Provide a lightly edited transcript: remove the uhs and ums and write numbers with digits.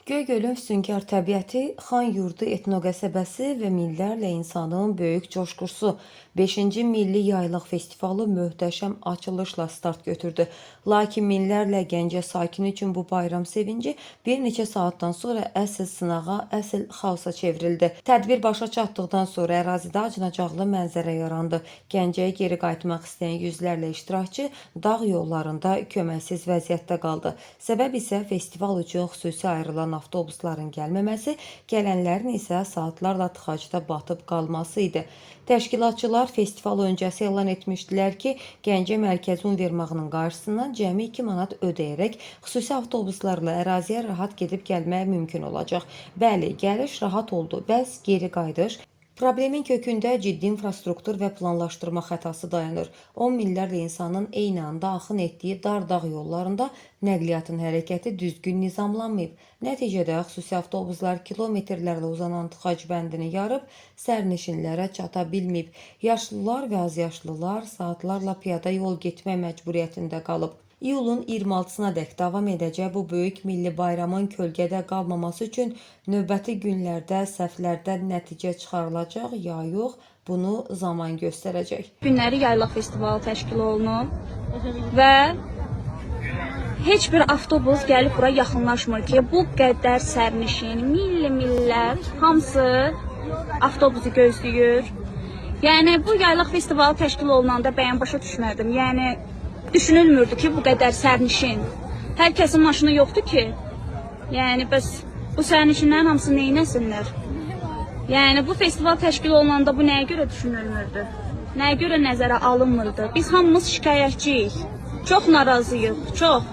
Göygölün füsunkar təbiəti, Xan Yurdu etnoqəsəbəsi və minlərlə insanın böyük coşqusu 5-ci Milli Yaylaq Festivalı möhtəşəm açılışla start götürdü. Lakin minlərlə Gəncə sakini üçün bu bayram sevinci bir neçə saatdan sonra əsl sınağa, əsl xaosa çevrildi. Tədbir başa çatdıqdan sonra ərazidə acınacaqlı mənzərə yarandı. Gəncəyə geri qayıtmaq istəyən yüzlərlə iştirakçı dağ yollarında köməksiz vəziyyətdə qaldı. Səbəb isə festival üçün xüsusi ayrılan avtobusların gəlməməsi, gələnlərin isə saatlarla tıxacda batıb qalması idi. Təşkilatçılar festival öncəsi elan etmişdilər ki, Gəncə Mərkəzi Univermağının qarşısından cəmi 2 manat ödəyərək xüsusi avtobuslarla əraziyə rahat gedib gəlmək mümkün olacaq. Bəli, gəliş rahat oldu, bəs geri qayıdış? Problemin kökündə ciddi infrastruktur və planlaşdırma xətası dayanır. 10 minlərlə insanın eyni anda axın etdiyi dar dağ yollarında nəqliyyatın hərəkəti düzgün nizamlanmayıb. Nəticədə xüsusi avtobuslar kilometrlərlə uzanan tıxac bəndini yarıb sərnişinlərə çata bilməyib. Yaşlılar və azyaşlılar saatlarla piyada yol getmək məcburiyyətində qalıb. İyulun 26-sına dək davam edəcək bu böyük milli bayramın kölgədə qalmaması üçün növbəti günlərdə səhvlərdə nəticə çıxarılacaq ya yox, bunu zaman göstərəcək. Günləri yaylaq festivalı təşkil olunub və heç bir avtobus gəlib bura yaxınlaşmır ki, bu qədər sərnişin, millət hamısı avtobusu gözləyir. Yəni bu yaylaq festivalı təşkil olunanda bəyən başa düşmədim. Yəni düşünülmürdü ki, bu qədər sərnişin. Hər kəsin maşını yoxdur ki. Yəni bəs bu sərnişinlərin hamısı neynəsinlər? Yəni bu festival təşkil olunanda bu nəyə görə düşünülmürdü? Nəyə görə nəzərə alınmırdı? Biz hamımız şikayətçiyik. Çox narazıyıq, çox.